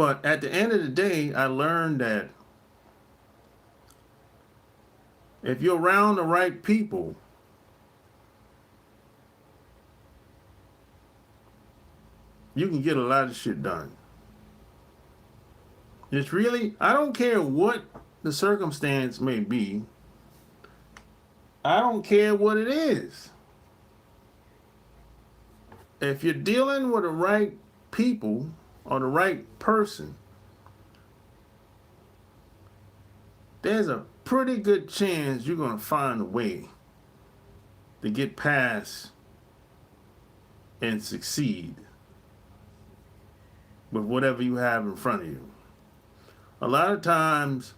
But at the end of the day, I learned that if you're around the right people, you can get a lot of shit done. It's really, I don't care what the circumstance may be, I don't care what it is. If you're dealing with the right people or the right person, there's a pretty good chance you're going to find a way to get past and succeed with whatever you have in front of you. A lot of times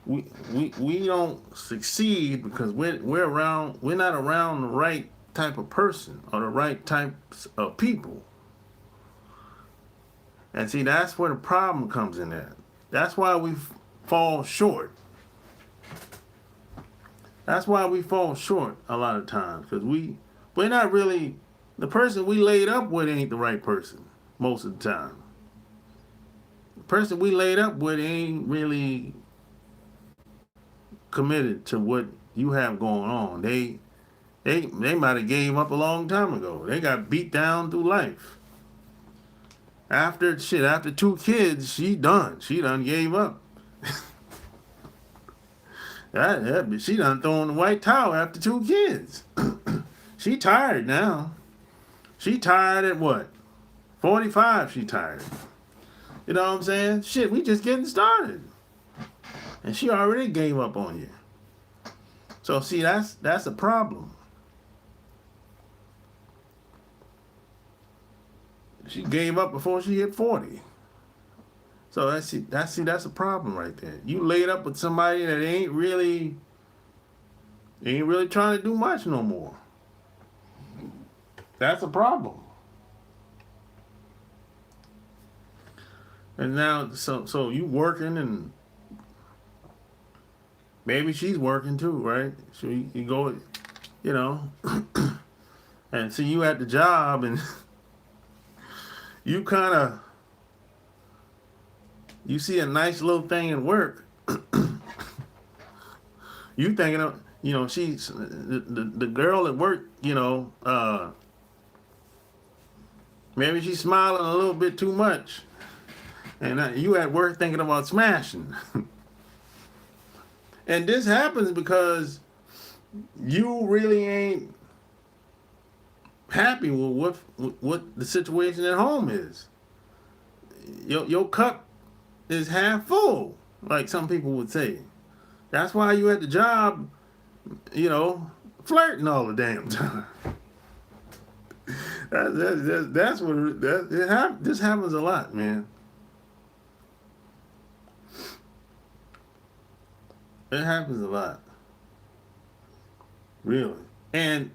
we don't succeed because we're not around the right type of person or the right types of people. And see, that's where the problem comes in at. That's why we fall short. That's why we fall short a lot of times, because we're not really, the person we laid up with ain't the right person most of the time. The person we laid up with ain't really committed to what you have going on. They might have gave up a long time ago. They got beat down through life. After 2 kids, she done gave up. She done thrown the white towel after 2 kids. She tired now. She tired at what? 45 she tired. You know what I'm saying? Shit, we just getting started. And she already gave up on you. So see, that's a problem. She gave up before she hit 40. So that's a problem right there. You laid up with somebody that ain't really trying to do much no more. That's a problem. And now, so you working, and maybe she's working too, right? So you go, you know, and see you at the job, and you see a nice little thing at work. You thinking of, you know, she's the girl at work, you know, maybe she's smiling a little bit too much, and you at work thinking about smashing. And this happens because you really ain't happy with what the situation at home is. Your cup is half full, like some people would say. That's why you at the job, you know, flirting all the damn time. That's what this happens a lot, man. It happens a lot, really. And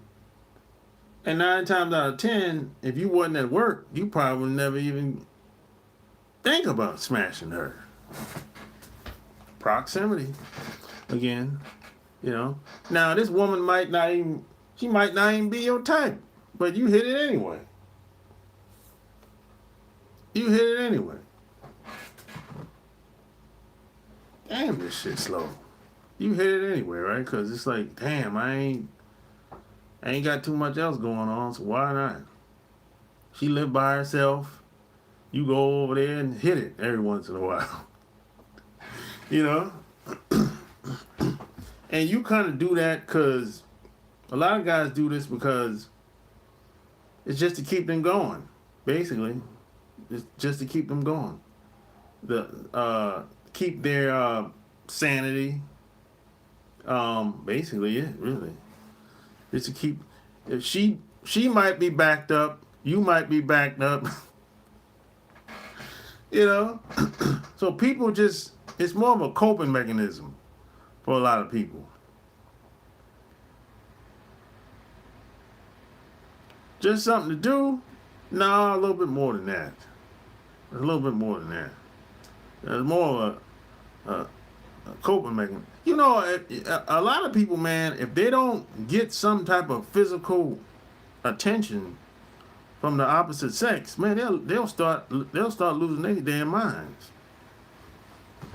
9 times out of 10, if you wasn't at work, you probably would never even think about smashing her. Proximity, again, you know. Now this woman might not even be your type, but you hit it anyway. You hit it anyway. Damn, this shit slow. You hit it anyway, right? Because it's like, damn, I ain't got too much else going on, so why not? She lived by herself. You go over there and hit it every once in a while. You know? And you kind of do that because a lot of guys do this because it's just to keep them going, basically. It's just to keep them going. Keep their sanity. Basically, yeah, really. It's to keep, if she might be backed up, you might be backed up. You know? So people just, it's more of a coping mechanism for a lot of people. Just something to do? No, a little bit more than that. A little bit more than that. It's more of a coping mechanism. You know, a lot of people, man, if they don't get some type of physical attention from the opposite sex, man, they'll start losing their damn minds.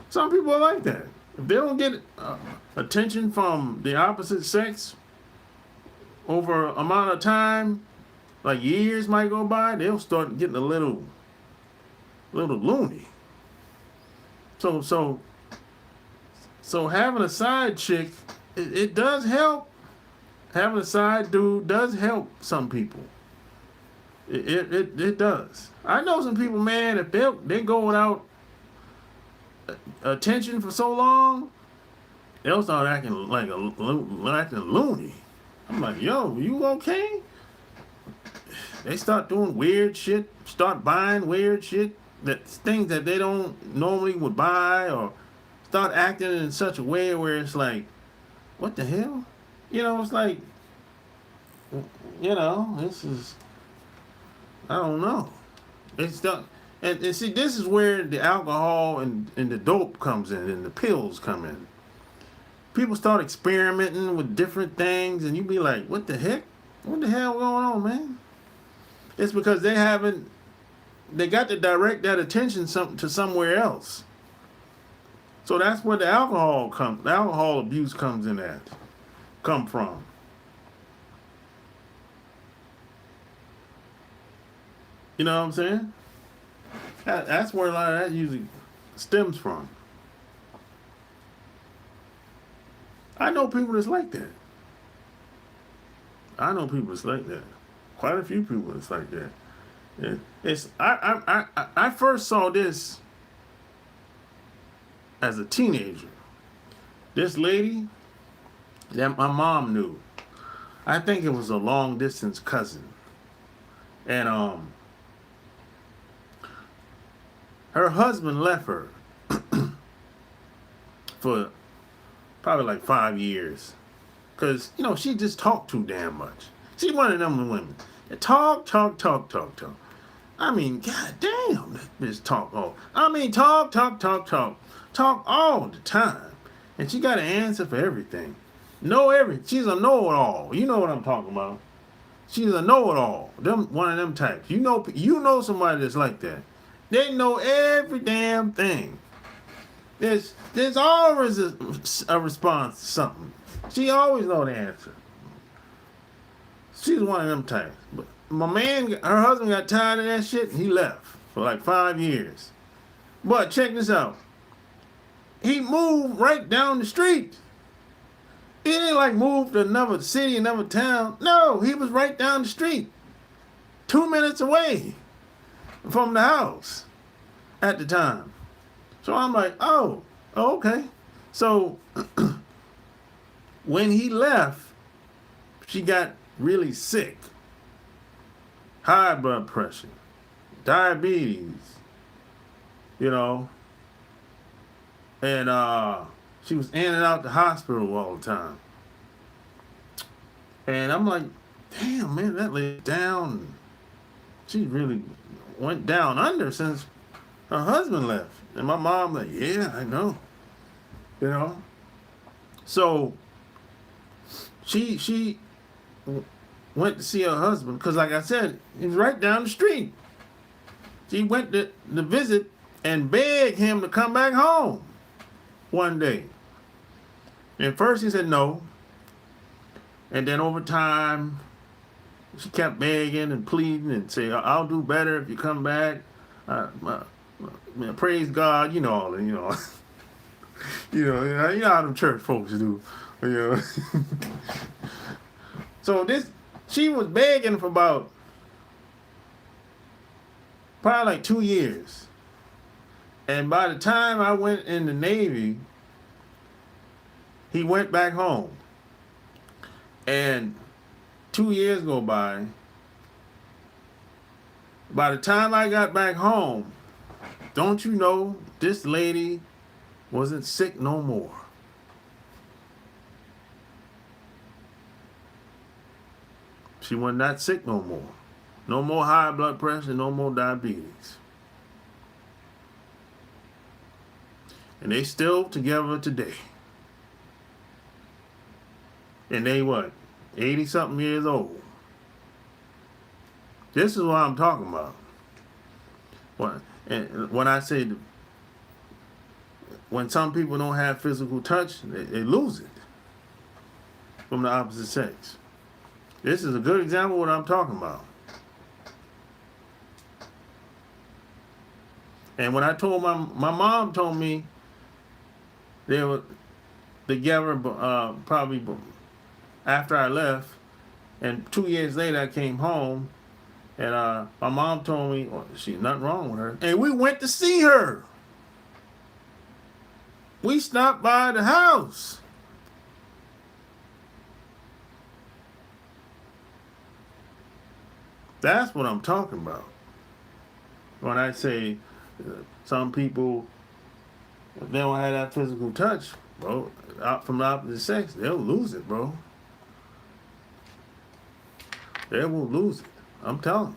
Some people are like that. If they don't get attention from the opposite sex over an amount of time, like years might go by, they'll start getting a little loony. So having a side chick, it does help. Having a side dude does help some people. It does. I know some people, man, if they go without attention for so long, they'll start acting acting loony. I'm like, yo, you okay? They start doing weird shit, start buying weird shit, things that they don't normally would buy, or start acting in such a way where it's like, what the hell? It's like, this is, I don't know. It's done. And see, this is where the alcohol and the dope comes in, and the pills come in. People start experimenting with different things, and you be like, what the heck? What the hell going on, man? It's because they got to direct that attention to somewhere else. So that's where the alcohol abuse come from. You know what I'm saying? That's where a lot of that usually stems from. I know people that's like that. Quite a few people that's like that. I first saw this as a teenager. This lady that my mom knew, I think it was a long distance cousin, and her husband left her for probably like 5 years, because she just talked too damn much. She's one of them women that talk. I mean, god damn, this talk. Talk all the time, and she got an answer for everything. She's a know-it-all. You know what I'm talking about. She's a know-it-all. One of them types. You know somebody that's like that. They know every damn thing. There's always a response to something. She always know the answer. She's one of them types. But her husband got tired of that shit, and he left for like 5 years. But check this out. He moved right down the street. He didn't like move to another city, another town. No, he was right down the street. 2 minutes away from the house at the time. So I'm like, oh, okay. So when he left, she got really sick. High blood pressure, diabetes, and she was in and out the hospital all the time. And I'm like, damn, man, that lady down. She really went down under since her husband left. And my mom like, yeah, I know. So she went to see her husband, because like I said, he was right down the street. She went to visit and begged him to come back home one day. And first he said no. And then over time, she kept begging and pleading and saying, I'll do better if you come back. Praise God, all that, you know how them church folks do, So she was begging for about probably like 2 years. And by the time I went in the Navy, he went back home. And 2 years go by. By the time I got back home, don't you know, this lady wasn't sick no more. She was not sick no more. No more high blood pressure, no more diabetes. And they still together today. And they what? 80-something years old. This is what I'm talking about. When I say when some people don't have physical touch, they lose it from the opposite sex. This is a good example of what I'm talking about. And when I told my mom told me they were together probably after I left, and 2 years later I came home, and my mom told me, well, she's nothing wrong with her, and we went to see her. We stopped by the house. That's what I'm talking about. When I say some people, if they don't have that physical touch, bro, out from the opposite sex, they'll lose it, bro. They will lose it. I'm telling you.